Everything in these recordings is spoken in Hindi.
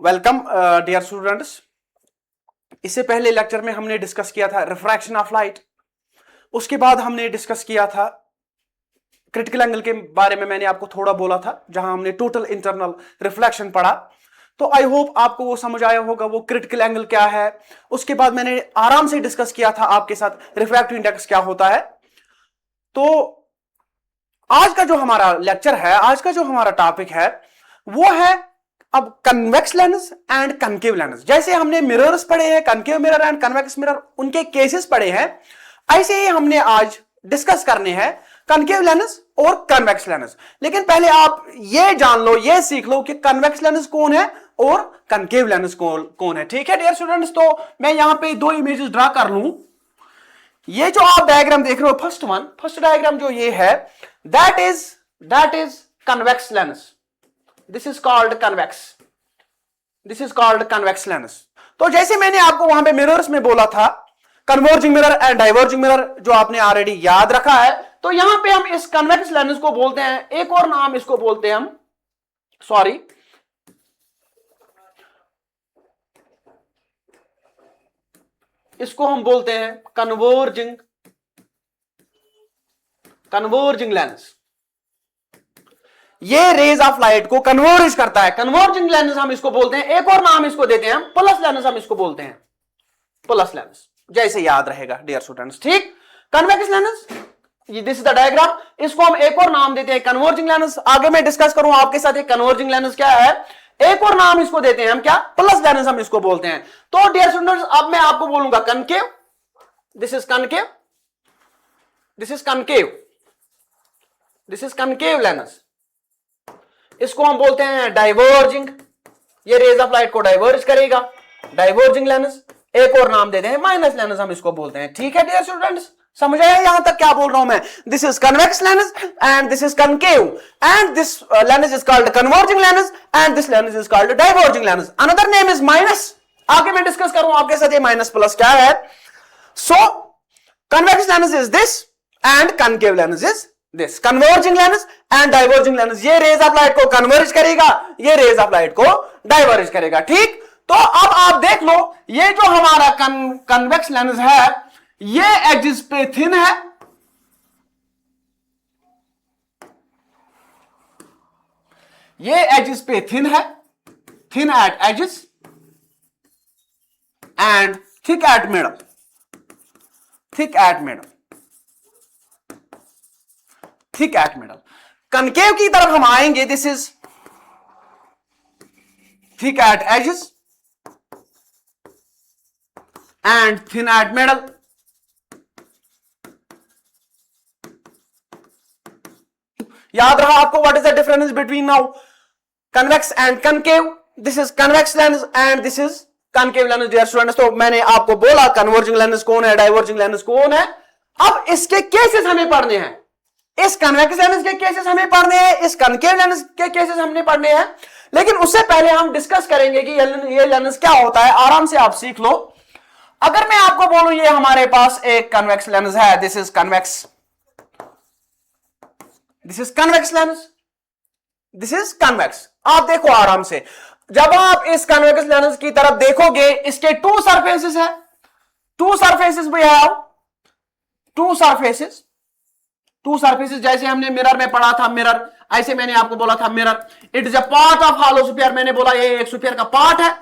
Welcome dear students. इससे पहले लेक्चर में हमने डिस्कस किया था रिफ्रैक्शन ऑफ लाइट। उसके बाद हमने डिस्कस किया था क्रिटिकल एंगल के बारे में। मैंने आपको थोड़ा बोला था जहां हमने टोटल इंटरनल रिफ्लेक्शन पढ़ा। तो आई होप आपको वो समझ आया होगा वो क्रिटिकल एंगल क्या है। उसके बाद मैंने आराम से डिस्कस किया था आपके साथ रिफ्रैक्टिव इंडेक्स क्या होता है। तो आज का जो हमारा लेक्चर है, आज का जो हमारा टॉपिक है वो है अब convex lens and concave lens. जैसे हमने मिरर्स पढ़े हैं, concave mirror and convex mirror, उनके केसेस पढ़े हैं, ऐसे ही हमने आज डिस्कस करने हैं कनकेव लेंस और कन्वेक्स लेंस। लेकिन पहले आप ये जान लो, ये सीख लो कि कन्वेक्स लेंस कौन है और कनकेव लेंस कौन है। ठीक है डियर स्टूडेंट्स, तो मैं यहां पे दो इमेजेस ड्रा कर लूं। ये जो आप डायग्राम देख रहे हो, फर्स्ट डायग्राम जो ये है, that is convex lens. This is called convex lens. तो जैसे मैंने आपको वहां पे मिरर्स में बोला था, converging mirror and diverging mirror, जो आपने ऑलरेडी याद रखा है, तो यहां पे हम इस कन्वेक्स लेंस को बोलते हैं, एक और नाम इसको बोलते हैं हम, सॉरी, इसको हम बोलते हैं कन्वर्जिंग लेंस। ये रेज ऑफ लाइट को कन्वर्ज करता है, कन्वर्जिंग लेंस हम इसको बोलते हैं। एक और नाम इसको देते हैं प्लस लेंस, हम इसको बोलते हैं प्लस लेंस, जैसे याद रहेगा डियर स्टूडेंट्स। ठीक, convex lens, this is the diagram, इसको हम एक और नाम देते हैं कन्वर्जिंग लेंस। आगे मैं डिस्कस करूं आपके साथ एक कन्वर्जिंग लेंस क्या है, एक और नाम इसको देते हैं हम क्या, प्लस लेंस हम इसको बोलते हैं। तो डियर स्टूडेंट्स, अब मैं आपको बोलूंगा concave, this is concave, this is concave, this is concave lens. इसको हम बोलते हैं डाइवर्जिंग, ये रेज ऑफ लाइट को डाइवर्ज करेगा, डाइवर्जिंग लेंस। एक और नाम देते हैं माइनस लेंस, हम इसको बोलते हैं। ठीक है डियर स्टूडेंट्स, समझ आया यहां तक क्या बोल रहा हूं मैं। This is convex lens and this is concave and this lens is called converging lens and this lens is called diverging lens. Another name is minus. आगे मैं डिस्कस करूं आपके साथ ये माइनस प्लस क्या है। So convex lens is this and concave lens is this. Converging lens and diverging lens, ये रेज ऑफ लाइट को कन्वर्ज करेगा, ये रेज ऑफ लाइट को डाइवर्ज करेगा। ठीक, तो अब आप देख लो, ये जो हमारा कन्वेक्स लेंस है, ये एजेस पे थिन है, ये एजेस पे थिन है, thin at edges and thick at middle, thick at middle, thick at middle. Concave की तरफ हम आएंगे, this is thick at edges and thin at middle. याद रहा आपको what is the difference between now convex and concave. This is convex lens and this is concave lens dear students. तो मैंने आपको बोला कन्वर्जिंग लेंस कौन है, डाइवर्जिंग लेंस कौन है। अब इसके केसेस हमें पढ़ने हैं, इस कन्वेक्स लेंस के केसेस हमें पढ़ने हैं, इस कनकेव लेंस के केसेस हमने पढ़ने हैं। लेकिन उससे पहले हम डिस्कस करेंगे कि ये लेंस क्या होता है। आराम से आप सीख लो। अगर मैं आपको बोलूं ये हमारे पास एक कन्वेक्स लेंस है, this is convex, this is convex lens, this is convex. आप देखो आराम से, जब आप इस कन्वेक्स लेंस की तरफ देखोगे, इसके टू सरफेसेस है, टू सरफेसेस भी है, टू सरफेसेस, टू सरफेसेस। जैसे हमने मिरर में पढ़ा था, मिरर, ऐसे मैंने आपको बोला था mirror it is a part of hollow sphere. मैंने बोला ये एक स्फीयर का पार्ट है,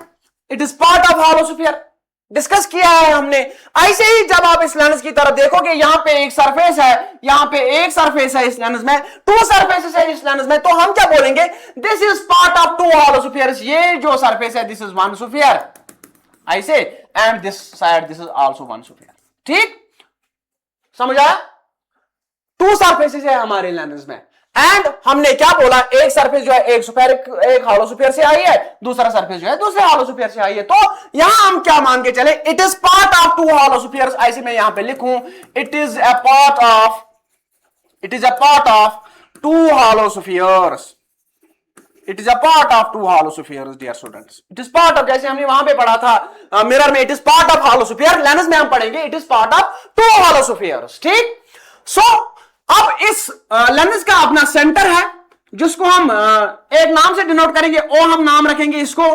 it is part of hollow sphere, discuss किया है हमने। ऐसे ही जब आप इस लेंस की तरफ देखोगे, यहां पे एक सरफेस है, यहां पे एक सरफेस है, इस लेंस में टू सरफेसेस है इस लेंस में, तो हम क्या बोलेंगे, this is part of two hollow spheres. ये जो सरफेस है, दिस इज वन स्फीयर, ऐसे, and this side, this is also one sphere. ठीक, समझ आया। टू सरफेसेस है हमारे लेंस में, एंड हमने क्या बोला, एक सरफेस जो है एक स्फीयर, एक हॉलो स्फीयर से आई है, दूसरा सरफेस जो है दूसरे हॉलो स्फीयर से आई है। तो यहां हम क्या मान के चले, it is part of two hollow spheres. ऐसे मैं यहां पे लिखूं, it is a part of, it is a part of two hollow spheres, it is a part of two hollow spheres dear students. It is part of, जैसे हमने वहां पे पढ़ा था मिरर में, it is part of hollow sphere, lens में हम पढ़ेंगे it is part of two hollow spheres. ठीक, सो अब इस लेंस का अपना सेंटर है, जिसको हम एक नाम से डिनोट करेंगे, ओ हम नाम रखेंगे इसको,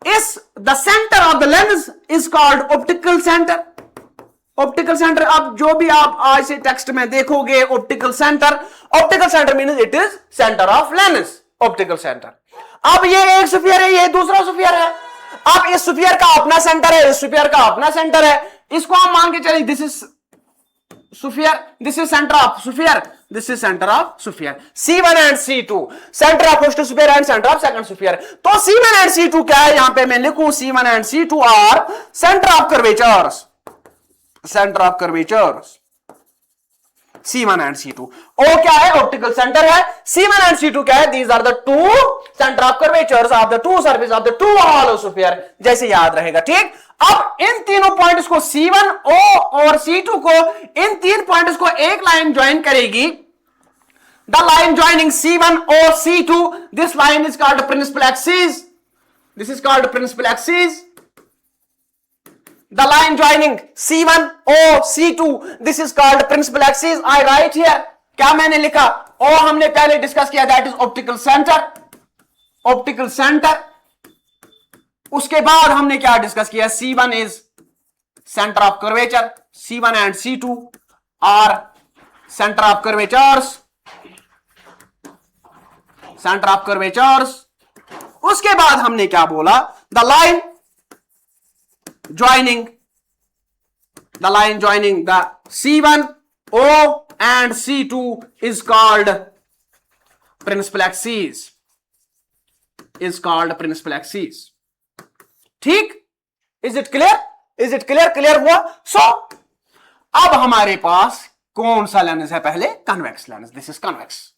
इस the centre of the lens is called optical centre. Optical centre, अब जो भी आप आज से टेक्स्ट में देखोगे optical centre means it is centre of lens, optical centre. अब ये एक स्फीयर है, ये दूसरा स्फीयर है। अब इस स्फीयर का अपना सेंटर है, इस स्फीयर का अपना सेंटर है। इसको हम मान के चले this is sphere, this is centre of sphere, this is centre of sphere. C1 and C2 centre of first sphere and centre of second sphere. तो C1 एंड C2 क्या है, यहां पे मैं लिखूं C1 and C2 are centre of curvatures, centre of curvatures C1 and C2। O क्या है, ऑप्टिकल सेंटर है। C1 एंड C2 क्या है, these are the two centre of curvatures of the two surface of the two hollow sphere. जैसे याद रहेगा, ठीक। अब इन तीनों पॉइंट्स को C1, O और C2 को, इन तीन पॉइंट्स को एक लाइन ज्वाइन करेगी। The line joining C1, O, C2, this line is called principal axis, this is called principal axis. The line joining C1, O, C2, this is called principal axis. I write here. क्या मैंने लिखा? O हमने पहले डिस्कस किया, that is optical center. Optical center. उसके बाद हमने क्या डिस्कस किया? C1 is center of curvature. C1 and C2 are center of curvatures. Center of curvatures. उसके बाद हमने क्या बोला? The line joining the C1, O and C2 is called principal axis, ठीक। इज इट क्लियर, क्लियर हुआ। सो अब हमारे पास कौन सा लेंस है, पहले convex lens, this is convex.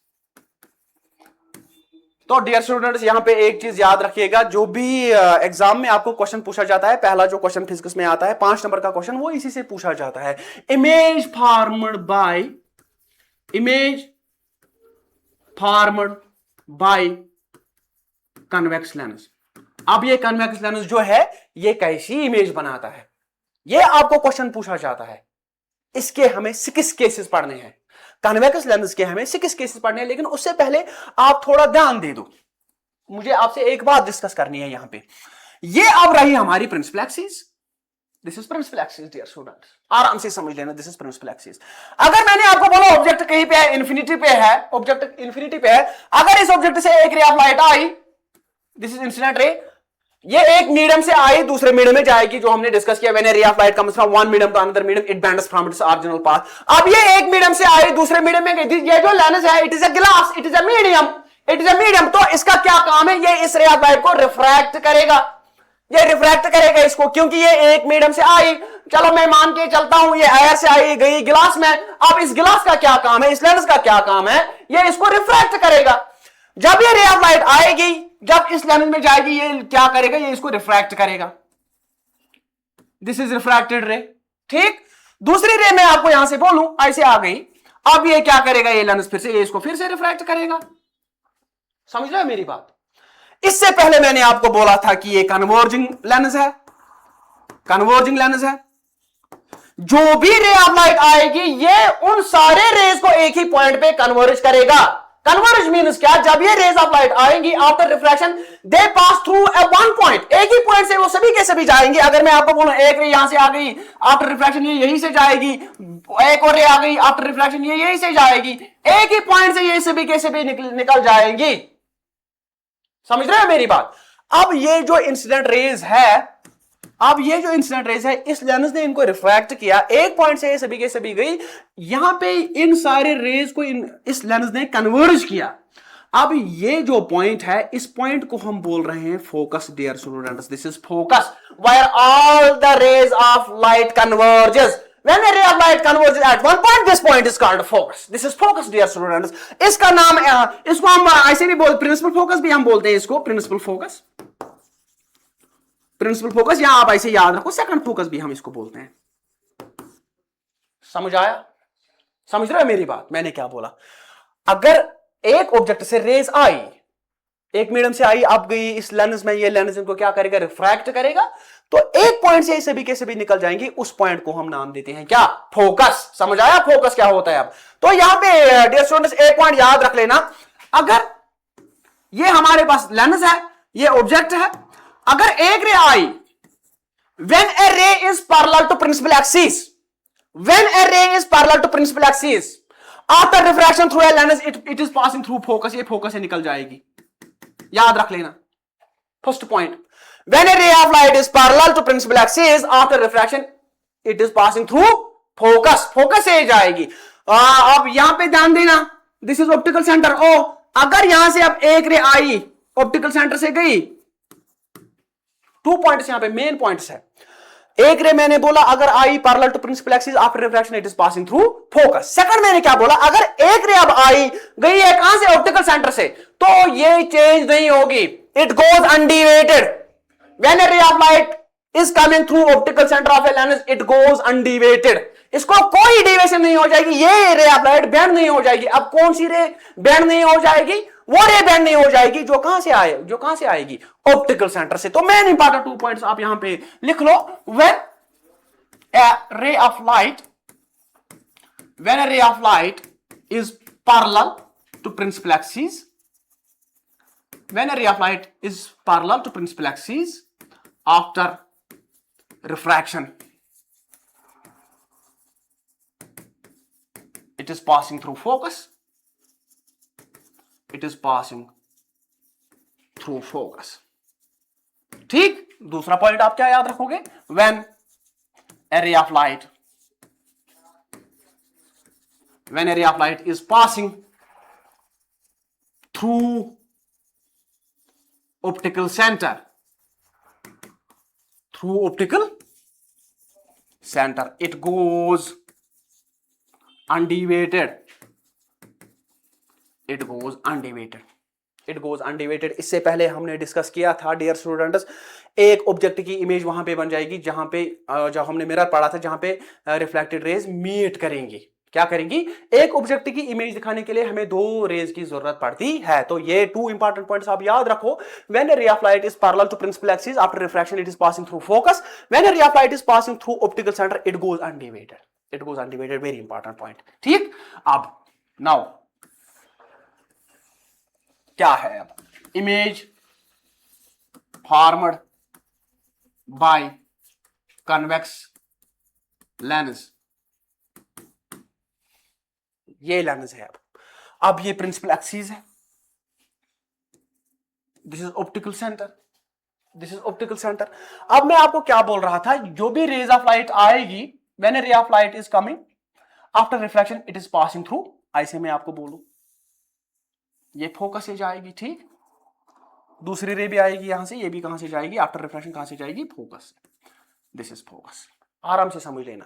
तो डियर स्टूडेंट्स, यहां पे एक चीज याद रखिएगा, जो भी एग्जाम में आपको क्वेश्चन पूछा जाता है, पहला जो क्वेश्चन फिजिक्स में आता है 5 नंबर का क्वेश्चन, वो इसी से पूछा जाता है। Image formed by convex lens. अब ये कन्वेक्स लेंस जो है, ये कैसी इमेज बनाता है, ये आपको क्वेश्चन पूछा जाता है। इसके हमें 6 केसेस पढ़ने हैं, कन्वेक्स लेंस के हमें 6 केसेस पढ़ने हैं। लेकिन उससे पहले आप थोड़ा ध्यान दे दो, मुझे आपसे एक बात डिस्कस करनी है। यहां पे ये अब रही हमारी principal axis, this is principal axis dear students, आराम से समझ लेना, दिस इज प्रिंसिपल एक्सिस। अगर मैंने आपको बोला ऑब्जेक्ट कहीं पे है, इन्फिनिटी पे है, ऑब्जेक्ट इन्फिनिटी पे है, अगर इस ऑब्जेक्ट से एक रे of light I, this is incident रे, ये एक मीडियम से आई दूसरे मीडियम में जाएगी, जो हमने डिस्कस किया, when a ray of light comes from one medium to another medium it bends from its original path. अब ये एक मीडियम से आई दूसरे मीडियम में गई, ये जो लेंस है it is a glass, it is a medium, तो इसका क्या काम है, ये इस रे ऑफ लाइट को रिफ्रैक्ट करेगा, ये रिफ्रैक्ट करेगा इसको, क्योंकि ये एक मीडियम से आई। चलो मैं मान के चलता हूं ये एयर से आई गई गिलास में। अब इस गिलास का क्या काम है, इस लेंस का क्या काम है, ये इसको रिफ्रैक्ट करेगा। जब ये रे ऑफ लाइट आएगी, जब इस लेंस में जाएगी, ये क्या करेगा, ये इसको रिफ्रैक्ट करेगा, दिस इज रिफ्रैक्टेड रे, ठीक। दूसरी रे में आपको यहां से बोलूं, ऐसे आ गई, अब ये क्या करेगा, ये लेंस फिर से, ये इसको फिर से रिफ्रैक्ट करेगा। समझ रहे हो मेरी बात? इससे पहले मैंने आपको बोला था कि ये कन्वर्जिंग लेंस है, जो भी रे ऑफ लाइट आएगी, ये उन सारे रेज को एक ही पॉइंट पे कन्वर्ज करेगा। कन्वर्ज मीन्स क्या, जब ये रेज ऑफ लाइट आएंगी after refraction, they pass through a one point, एक ही पॉइंट से वो सभी के सभी जाएंगे। अगर मैं आपको बोलूं एक रे यहां से आ गई आफ्टर रिफ्रैक्शन, ये यहीं से जाएगी, एक और रे आ गई आफ्टर रिफ्रैक्शन, ये यहीं से जाएगी, एक ही पॉइंट से ये सभी के सभी निकल जाएंगी। समझ रहे हो मेरी बात? अब ये जो इंसिडेंट रेज है, इस लेंस ने इनको रिफ्रैक्ट किया, एक पॉइंट से ये सभी के सभी गई, यहां पे इन सारे रेज को इस लेंस ने कन्वर्ज किया। अब ये जो पॉइंट है, इस पॉइंट को हम बोल रहे हैं focus dear students, this is focus, where all the rays of light converges. When a ray of light converges at one point, this point is called focus. This is focus, dear students. इसका नाम, इसको हम ऐसे भी बोलते, प्रिंसिपल फोकस भी हम बोलते हैं इसको, प्रिंसिपल फोकस, या आप ऐसे याद रखो, सेकंड फोकस भी हम इसको बोलते हैं। समझ आया? समझ रहे हो मेरी बात? मैंने क्या बोला, अगर एक ऑब्जेक्ट से रेज आई, एक मीडियम से आई, अब गई इस लेंस में, ये लेंस इनको क्या करेगा, रिफ्रैक्ट करेगा, तो एक पॉइंट से सभी के सभी निकल जाएंगे, उस पॉइंट को हम नाम देते हैं क्या, फोकस। समझ आया फोकस क्या होता है? अब तो यहां पे डियर स्टूडेंट्स एक पॉइंट याद रख लेना, अगर ये हमारे पास लेंस है, ये ऑब्जेक्ट है, अगर एक रे आई, when a ray is parallel to principal axis, when a ray is parallel to principal axis, after refraction through a lens, it is passing through focus, ये फोकस से निकल जाएगी, याद रख लेना. First point, when a ray of light is parallel to principal axis, after refraction it is passing through focus, focus से जाएगी. अब यहां पे ध्यान देना, दिस इज ऑप्टिकल सेंटर. ओ अगर यहां से अब एक रे आई, ऑप्टिकल सेंटर से गई, 2 पॉइंट्स यहां पे मेन पॉइंट्स है. एक रे मैंने बोला अगर आई parallel to principal axis, after refraction it is passing through focus. Second मैंने क्या बोला, अगर एक रे अब आई गई है कहां से, ऑप्टिकल सेंटर से, तो ये चेंज नहीं होगी, it goes undeviated. When a ray of light is coming through optical centre of a lens, it goes undeviated. इसको कोई डिविएशन नहीं हो जाएगी, ये रे ऑफ लाइट बेंड नहीं हो जाएगी. अब कौन सी रे बेंड नहीं हो जाएगी, वो रे बेंड नहीं हो जाएगी जो कहां से आएगी, ऑप्टिकल सेंटर से. तो मेन इंपॉर्टेंट 2 पॉइंट्स आप यहां पे लिख लो. When a ray of light is parallel to principal axis, when a ray of light is parallel to principal axis, after refraction it is passing through focus, it is passing through focus. ठीक. दूसरा पॉइंट आप क्या याद रखोगे, when a ray of light is passing through optical center, it goes undeviated. इससे पहले हमने डिस्कस किया था डियर स्टूडेंट्स, एक ऑब्जेक्ट की इमेज वहां पे बन जाएगी जहां पे जब हमने मिरर पढ़ा था, जहां पे रिफ्लेक्टेड रेज मीट करेंगी. क्या करेंगी, एक ऑब्जेक्ट की इमेज दिखाने के लिए हमें 2 रेज की जरूरत पड़ती है. तो ये 2 इंपॉर्टेंट पॉइंट्स आप याद रखो. When a ray of light is parallel to principal axis, after refraction it is passing through focus. When a ray of light is passing through optical centre, it goes undeviated. Very important point. ठीक. अब नाउ क्या है, अब image formed by convex lens. ये लेंस है. अब ये प्रिंसिपल एक्सिस है, दिस इज ऑप्टिकल सेंटर. अब मैं आपको क्या बोल रहा था, जो भी रेज ऑफ लाइट आएगी, when a ray of light is coming after reflection it is passing through, ऐसे मैं आपको बोलूं ये फोकस से जाएगी. ठीक. दूसरी रे भी आएगी यहां से, ये भी कहां से जाएगी, आफ्टर रिफ्लेक्शन कहां से जाएगी, फोकस से. This is focus. आराम से समझ लेना.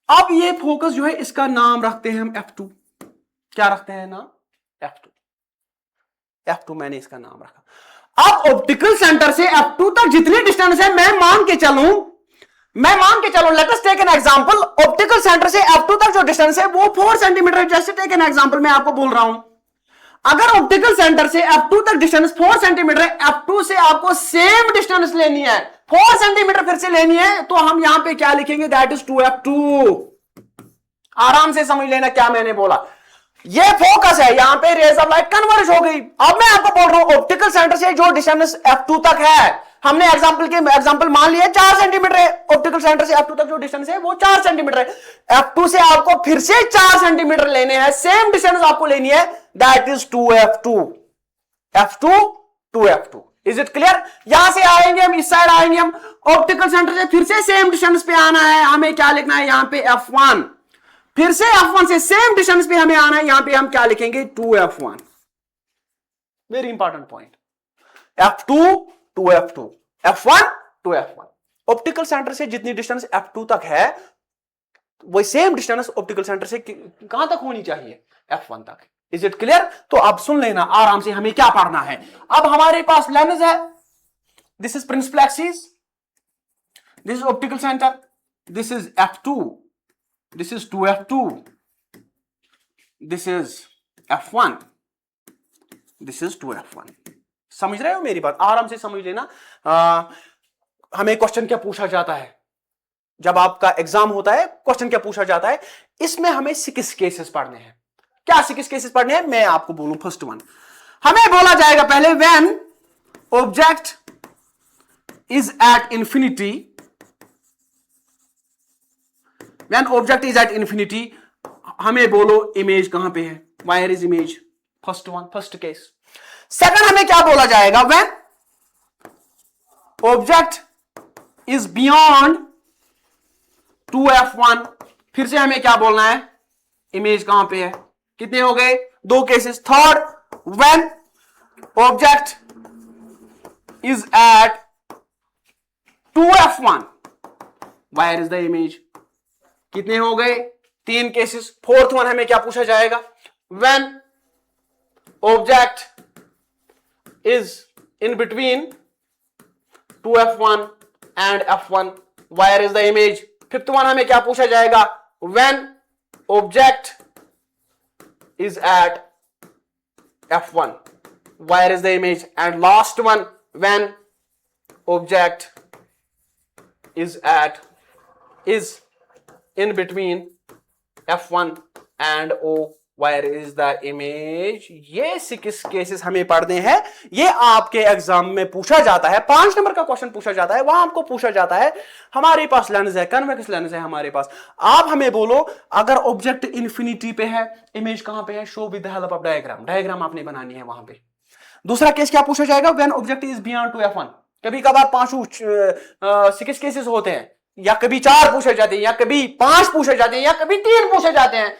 अब ये फोकस जो है इसका नाम रखते हैं हम F2. क्या रखते हैं नाम, F2 मैंने इसका नाम रखा. अब ऑप्टिकल सेंटर से F2 तक जितनी डिस्टेंस है मैं मान के चलूं, let us take an example. Optical centre से F2 तक जो डिस्टेंस है वो 4 सेंटीमीटर. जैसे टेक एन एग्जांपल मैं आपको बोल रहा हूं, अगर ऑप्टिकल सेंटर से F2 तक डिस्टेंस 4 सेंटीमीटर है, F2 से आपको सेम डिस्टेंस लेनी है, 4 सेंटीमीटर फिर से लेनी है, तो हम यहां पे क्या लिखेंगे, दैट इज 2F2. आराम से समझ लेना क्या मैंने बोला. ये फोकस है, यहां पे रेज ऑफ लाइट कन्वर्ज हो गई. अब मैं आपको बोल रहा हूं ऑप्टिकल सेंटर से जो डिस्टेंस F2 तक है, हमने एग्जांपल मान लिया 4 सेंटीमीटर है. ऑप्टिकल सेंटर से F2 तक जो डिस्टेंस है वो 4 सेंटीमीटर है. F2 से आपको फिर से 4 सेंटीमीटर लेने हैं, सेम डिस्टेंस आपको लेनी है, that is 2F2. F2 is it clear. यहां से आएंगे हम, इस साइड आएंगे हम, ऑप्टिकल सेंटर से फिर से सेम डिस्टेंस पे आना है. हमें क्या लिखना है यहां पे, F1. फिर से F1 से सेम डिस्टेंस पे हमें आना है, यहां पे हम क्या लिखेंगे, 2F1. Very important point. F2 2F2, F1 2F1. Optical centre से जितनी डिस्टेंस F2 तक है, वही सेम डिस्टेंस ऑप्टिकल सेंटर से कहां तक होनी चाहिए, F1 तक. Is it clear. तो अब सुन लेना आराम से, हमें क्या पढ़ना है. अब हमारे पास लेंस है, this is principal axis, this is optical centre, this is F2, this is 2F2, this is F1, this is 2F1. समझ रहे हो मेरी बात, आराम से समझ लेना. हमें क्वेश्चन क्या पूछा जाता है, जब आपका एग्जाम होता है क्वेश्चन क्या पूछा जाता है, इसमें हमें 6 केसेस पढ़ने हैं. क्या 6 केसेस पढ़ने हैं, मैं आपको बोलूं. फर्स्ट वन हमें बोला जाएगा पहले, when object is at infinity, when object is at infinity, हमें बोलो इमेज कहां पे है, where is image, first one, first case. Second हमें क्या बोला जाएगा, when object is beyond 2f1, फिर से हमें क्या बोलना है, इमेज कहां पे है। कितने हो गए, दो cases. Third, when object is at 2f1, where is the image, कितने हो गए, तीन केसेस। फोर्थ वन हमें क्या पूछा जाएगा, when object is in between 2f1 and f1, where is the image। Fifth one हमें क्या पूछा जाएगा, when object is at f1, where is the image। and last one, when object is in between f1 and o, where is the image। ये 6 केसेस हमें पढ़ने हैं। ये आपके एग्जाम में पूछा जाता है, 5 नंबर का क्वेश्चन पूछा जाता है। वहां आपको पूछा जाता है, हमारे पास लेंस है, कन्वेक्स लेंस है हमारे पास, आप हमें बोलो अगर ऑब्जेक्ट इन्फिनिटी पे है, इमेज कहां पे है, show with the help of diagram, diagram आपने बनानी है वहां पे। दूसरा केस क्या पूछा जाएगा, when object is beyond 2f1। कभी कभार 6 केसेस होते हैं, या कभी 4 पूछे जाते हैं, या कभी 5 पूछे जाते हैं, या कभी 3 पूछे जाते हैं।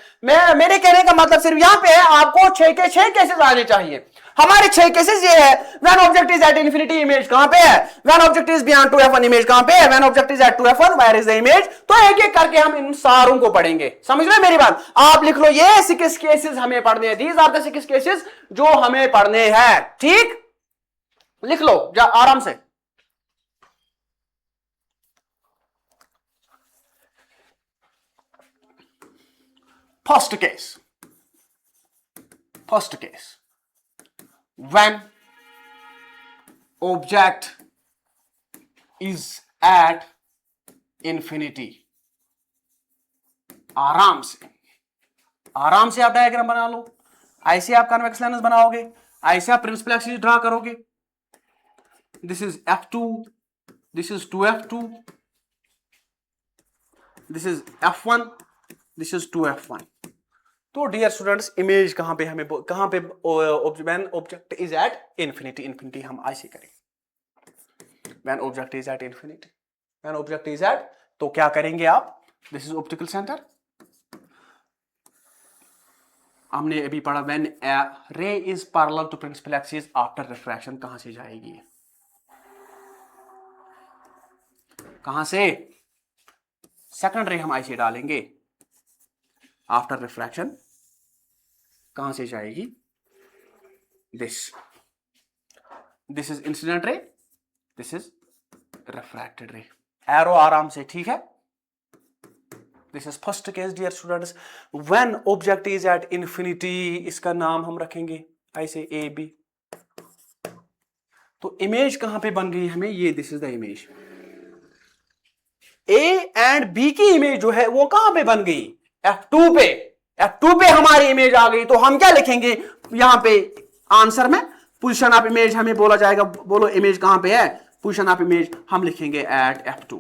मेरे कहने का मतलब सिर्फ यहां पे है, आपको 6 के 6 केसेस आने चाहिए। हमारे 6 केसेस ये है, when object is at infinity, image कहां पे है, when object is beyond 2f1, image कहां पे है, when object is at 2f1, where is the image. तो एक एक करके हम इन सारों को पढ़ेंगे, समझ रहे मेरी बात। आप लिख लो, ये 6 केसेस हमें पढ़ने हैं, दीज आर द 6 केसेस जो हमें पढ़ने हैं। ठीक, लिख लो आराम से। First case, when object is at infinity, आराम से आप डायग्राम बना लो, ऐसे आप कन्वेक्स लेंस बनाओगे, ऐसे आप प्रिंसिपल एक्सिस ड्रा करोगे। This is f2, this is 2f2, this is f1, this is 2f1। तो डियर स्टूडेंट्स, इमेज कहां पे हमें, कहां पे when object is at infinity, infinity हम ऐसे करेंगे, when object is at infinity, when object is at, तो क्या करेंगे आप, दिस इज ऑप्टिकल सेंटर। हमने अभी पढ़ा, when ray is parallel to principal axis after refraction, कहां से जाएगी, कहां से, सेकंड रे हम ऐसे डालेंगे, आफ्टर रिफ्रैक्शन कहां से जाएगी, this is incident ray, this is refracted ray. Arrow आराम से, ठीक है। This is first case dear students, when object is at infinity, इसका नाम हम रखेंगे ऐसे ए बी। तो इमेज कहां पे बन गई हमें, ये this is the image. A and B की इमेज जो है वो कहां पे बन गई, F2 पे हमारी इमेज आ गई। तो हम क्या लिखेंगे यहां पे आंसर में, पोजीशन ऑफ इमेज हमें बोला जाएगा, बोलो इमेज कहां पे है, पोजीशन ऑफ इमेज हम लिखेंगे एट F2।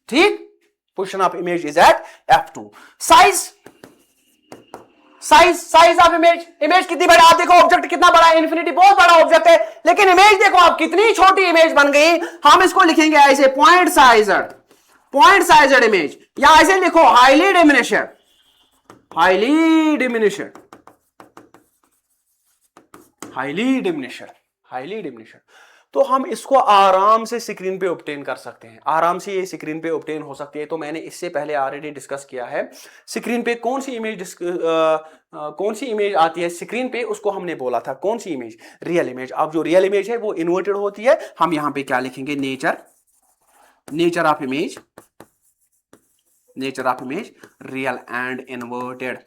ठीक, position of image is at F2। Size of image कितनी बड़ी, आप देखो ऑब्जेक्ट कितना बड़ा है, इन्फिनिटी बहुत बड़ा ऑब्जेक्ट है, लेकिन इमेज देखो आप कितनी छोटी इमेज बन गई। हम इसको लिखेंगे ऐसे पॉइंट साइज्ड इमेज, या ऐसे लिखो हाईली डिमिनिश्ड। तो हम इसको आराम से स्क्रीन पे ऑब्टेन कर सकते हैं, आराम से ये स्क्रीन पे ऑब्टेन हो सकती है। तो मैंने इससे पहले ऑलरेडी डिस्कस किया है, स्क्रीन पे कौन सी इमेज आती है स्क्रीन पे, उसको हमने बोला था कौन सी इमेज, रियल इमेज। अब जो रियल इमेज है वो इन्वर्टेड होती है। हम यहां पे क्या लिखेंगे, nature of image, real and inverted,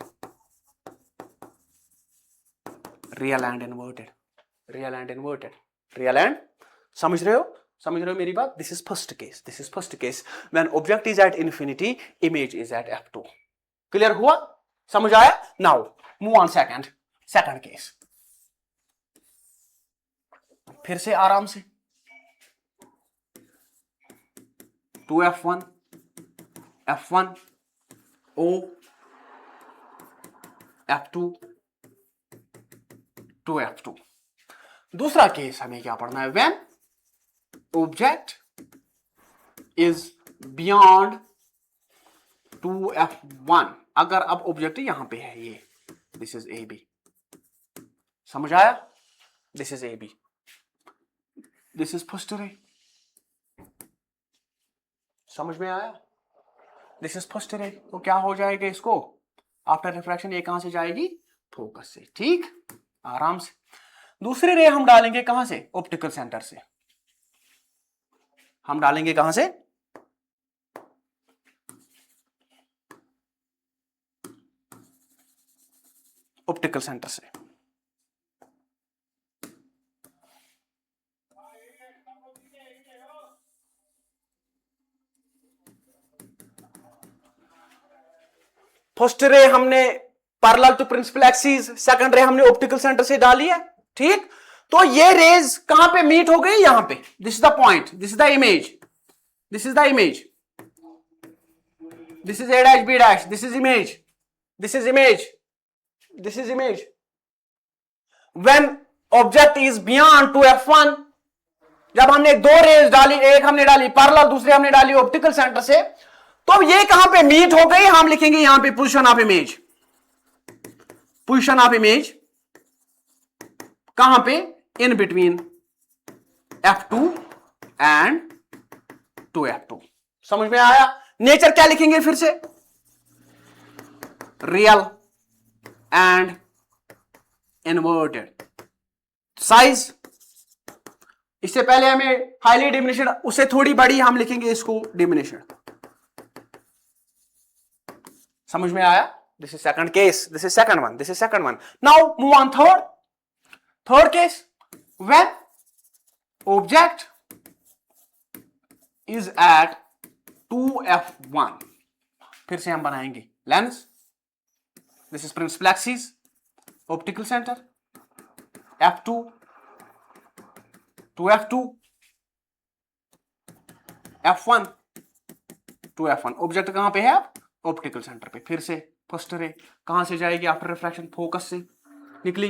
समझ रहे हो मेरी बात। This is first case, when object is at infinity, image is at F2। Clear हुआ, समझ आया। Now move on second case, फिर से आराम से। 2f1, f1 o, f2 2f2। दूसरा केस हमें क्या पढ़ना है, when object is beyond 2f1। अगर अब ऑब्जेक्ट यहां पे है, ये दिस इज ए बी, समझ आया, this is A B, this is first ray, समझ में आया, दिस इज फर्स्ट रे। तो क्या हो जाएगा इसको, आफ्टर रिफ्रैक्शन ये कहां से जाएगी, फोकस से, ठीक, आराम से। दूसरी रे हम डालेंगे कहां से, ऑप्टिकल सेंटर से, हम डालेंगे कहां से, ऑप्टिकल सेंटर से। फर्स्ट रे हमने parallel to principal axis, second ray हमने ऑप्टिकल सेंटर से डाली है, ठीक। तो ये रेज कहां पे मीट हो गई, यहां पे, this is the point, this is the image, this is the image, this is A dash B dash, this is image, this is image, this is image. When object is beyond 2f1, जब हमने दो रेज डाली, एक हमने डाली पैरेलल, दूसरी हमने डाली ऑप्टिकल सेंटर से, तो ये कहां पे मीट हो गई, हम लिखेंगे यहां पे position of image, position of image कहां पे, in between f2 and 2f2। समझ में आया। नेचर क्या लिखेंगे फिर से, रियल एंड इन्वर्टेड। साइज, इससे पहले हमें हाईली डिमिनिशन, उससे थोड़ी बड़ी हम लिखेंगे इसको डिमिनिशन। समझ में आया, this is second case, this is second one, this is second one. Now move on third case, when object is at 2f1, फिर से हम बनाएंगे lens, this is principal axis, optical centre, f2 2f2, f1 2f1। Object कहां पे है, ऑप्टिकल सेंटर पे। फिर से फर्स्ट रे कहां से जाएगी, आफ्टर रिफ्रैक्शन फोकस से निकली,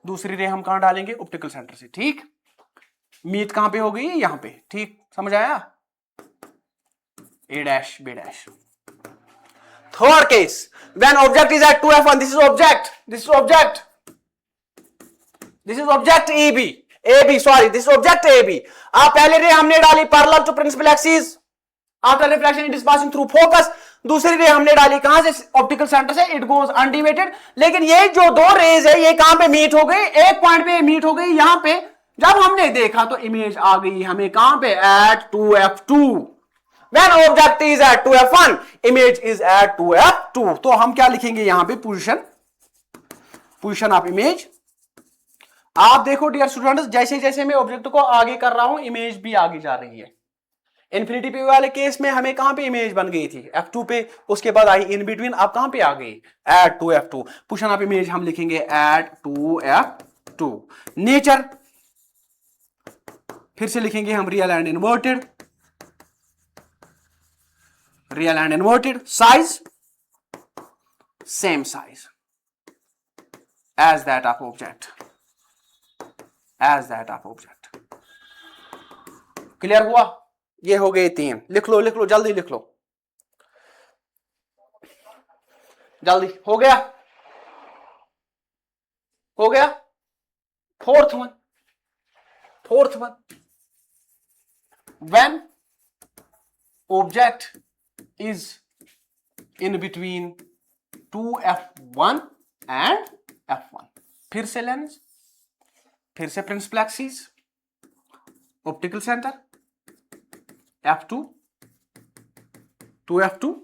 दूसरी रे हम कहां डालेंगे, ऑप्टिकल सेंटर से, ठीक। मीट कहां पे हो गई, यहां पे, ठीक, समझ आया, A dash B dash. Third case, when object is at 2f1, this is object, this is object, this is object AB, sorry, this is object AB। आप पहले रे हमने डाली parallel to principal axis, after reflection it is passing through focus. दूसरी रे हमने डाली कहां से, ऑप्टिकल सेंटर से, इट गोज अनडिवेटेड। लेकिन ये जो दो रेज है ये कहां पे मीट हो गई, एक पॉइंट पे मीट हो गई, यहां पे। जब हमने देखा तो इमेज आ गई हमें कहां पे, eight 2f2। When object is at 2f1, image is at 2f2। तो हम क्या लिखेंगे यहां पे, पोजीशन ऑफ इमेज। आप देखो डियर स्टूडेंट्स, जैसे जैसे मैं ऑब्जेक्ट को आगे कर रहा हूं, इमेज भी आगे जा रही है। इन्फिनिटी पे वाले केस में हमें कहां पे इमेज बन गई थी, f2 पे, उसके बाद आई इन बिटवीन, आप कहां पे आ गई, eight 2f2। Position of image हम लिखेंगे एट 2f2। नेचर फिर से लिखेंगे हम real and inverted, real and inverted. Size same size as that of object, as that of object. Clear हुआ, ये हो गए तीन। लिख लो लिख लो, जल्दी लिख लो, जल्दी, हो गया, हो गया। Fourth one, when object is in between 2f1 and f1। फिर से लेंस, फिर से principal axis, optical centre, f2 2f2,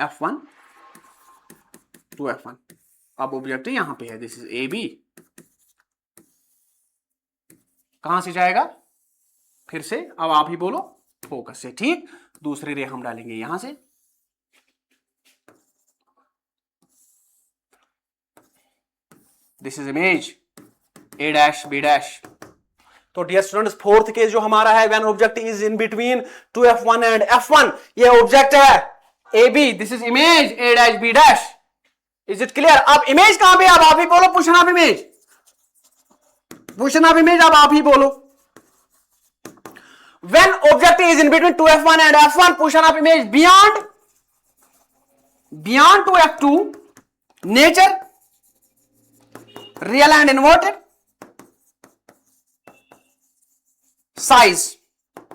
f1 2f1। अब ऑब्जेक्ट यहां पे है, दिस इज AB। कहां से जाएगा, फिर से अब आप ही बोलो, फोकस से, ठीक। दूसरी रे हम डालेंगे यहां से, दिस इज इमेज, A डैश B डैश। तो डियर स्टूडेंट्स फोर्थ केस जो हमारा है, when object is in between two F1 and F1, ये ऑब्जेक्ट है A B, this is image A dash B dash. Is it clear? अब इमेज कहां पे? अब आप ही बोलो, position of image, position of image अब आप ही बोलो। When object is in between two F1 and F1, position of image beyond two F2, nature, real and inverted, size.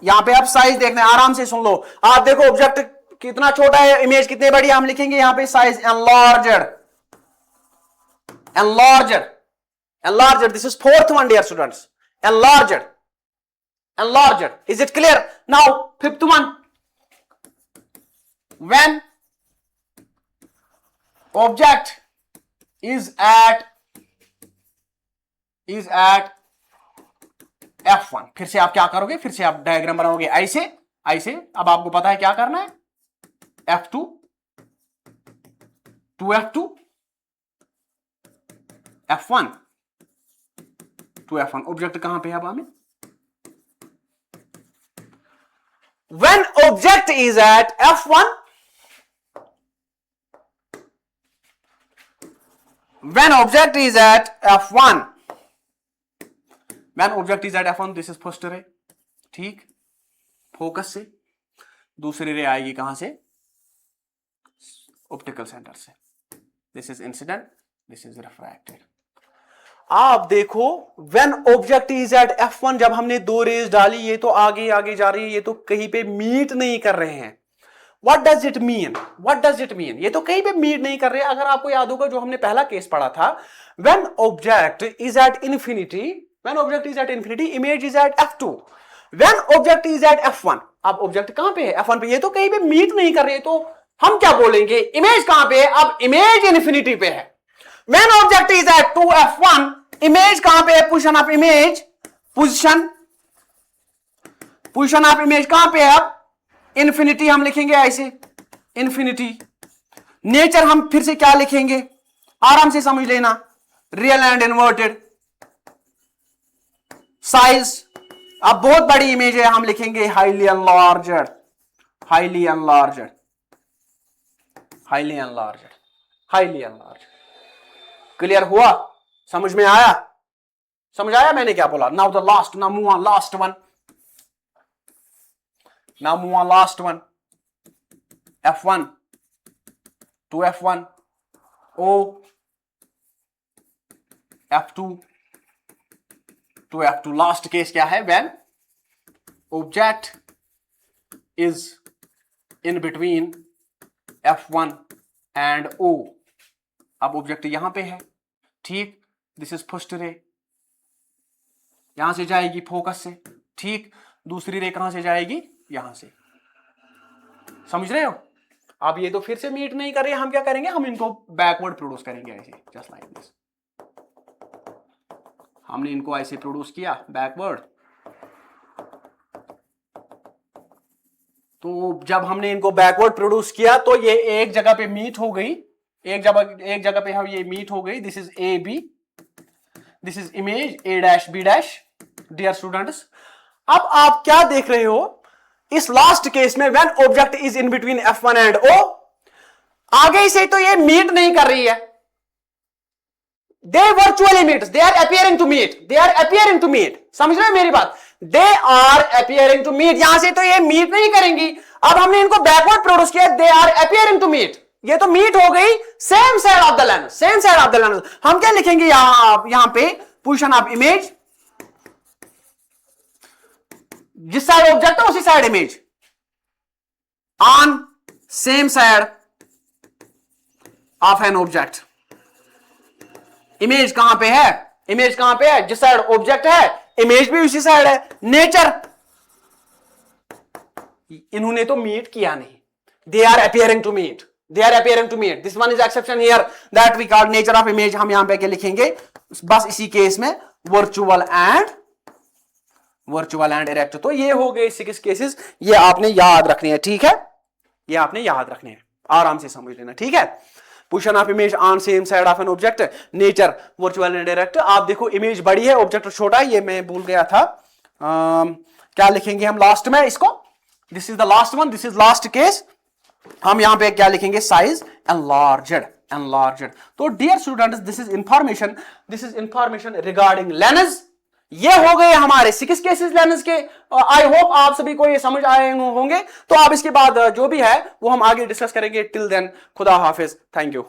यहां पे आप साइज देखना है, आराम से सुन लो। आप देखो ऑब्जेक्ट कितना छोटा है, इमेज कितनी बड़ी है, हम लिखेंगे यहां पे size enlarged, enlarged, enlarged. This is fourth one dear students, enlarged, enlarged. Is it clear? Now fifth one, when object is at F1, फिर से आप क्या करोगे? फिर से आप डायग्राम बनाओगे ऐसे ऐसे। अब आपको पता है क्या करना है, F2 to F2, F1 to F1। Object कहां पे है? अब हमें when object is at F1, when object is at F1, when object is at F1, this is first ray, ठीक, फोकस से। दूसरी रे आएगी कहां से? ऑप्टिकल सेंटर से। This is incident, this is refracted. आप देखो when object is at F1, जब हमने दो रेज डाली, ये तो आगे आगे जा रही है, ये तो कहीं पे मीट नहीं कर रहे हैं। What does it mean? What does it mean? ये तो कहीं पे मीट नहीं कर रहे। अगर आपको याद होगा जो हमने पहला केस पढ़ा था, when object is at infinity, when object is at infinity, image is at F2, when object is at F1, अब ऑब्जेक्ट कहां पे है? F1 पे। ये तो कहीं पे मीट नहीं कर रहे, तो हम क्या बोलेंगे? इमेज कहां पे है? अब इमेज इन्फिनिटी पे है। when object is at 2F1, image कहां पे है? Position of image, position of image कहां पे है? अब इन्फिनिटी हम लिखेंगे ऐसे, इन्फिनिटी। नेचर हम फिर से क्या लिखेंगे? आराम से समझ लेना, रियल एंड इन्वर्टेड। साइज, अब बहुत बड़ी इमेज है, हम लिखेंगे highly एनलार्जड, highly एनलार्जड, highly एनलार्जड, highly एनलार्जड। Clear हुआ? समझ में आया? समझ आया मैंने क्या बोला? Now the last, now move on, last one, now move on, last one, F1 to F1, O, F2 to F2। last case क्या है? when object is in between F1 and O। अब ऑब्जेक्ट यहां पे है, ठीक, दिस इज फर्स्ट रे, यहां से जाएगी फोकस से, ठीक। दूसरी रे कहां से जाएगी? यहां से। समझ रहे हो? अब ये तो फिर से मीट नहीं कर रहे, हम क्या करेंगे? हम इनको बैकवर्ड प्रोड्यूस करेंगे ऐसे, जस्ट लाइक दिस। हमने इनको ऐसे प्रोड्यूस किया बैकवर्ड, तो जब हमने इनको बैकवर्ड प्रोड्यूस किया तो ये एक जगह पे मीट हो गई, एक जगह पे हम ये मीट हो गई। This is A B, this is image A dash B dash. Dear students, अब आप क्या देख रहे हो इस लास्ट केस में? When object is in between F1 and O, आगे से तो ये मीट नहीं कर रही है, they virtually meet, they are appearing to meet, they are appearing to meet. समझ रहे हो मेरी बात? They are appearing to meet, यहां से तो ये मीट नहीं करेंगी। अब हमने इनको बैकवर्ड प्रोड्यूस किया, they are appearing to meet, ये तो मीट हो गई same side of the lens, same side of the lens. हम क्या लिखेंगे यहां पे? पोजीशन ऑफ इमेज, जिस साइड ऑब्जेक्ट है उसी side image, on same side of an object. Image कहां पे है? इमेज कहां पे है? जिस साइड ऑब्जेक्ट है इमेज भी उसी साइड है। नेचर, इन्होंने तो मीट किया नहीं, they are appearing to meet, they are appearing to meet. This one is exception here that we call nature of image. हम यहां पे क्या लिखेंगे? बस इसी केस में वर्चुअल एंड इरेक्ट। तो ये हो गए 6 केसेस, ये आपने याद रखने हैं, ठीक है? ये आपने याद रखने हैं, आराम से समझ लेना, ठीक है? Position of image on same side of an object, nature virtual and erect. आप देखो इमेज बड़ी है, ऑब्जेक्ट छोटा है, ये मैं भूल गया था, क्या लिखेंगे हम लास्ट में इसको, this is the last one, this is last case, हम यहां पे क्या लिखेंगे, साइज एनलार्ज्ड, एनलार्ज्ड। तो dear students this is information regarding lens. ये हो गए हमारे 6 केसेस लेंस के। आई होप आप सभी को ये समझ आए होंगे। तो आप इसके बाद जो भी है वो हम आगे डिस्कस करेंगे। टिल देन खुदा हाफिज, थैंक यू।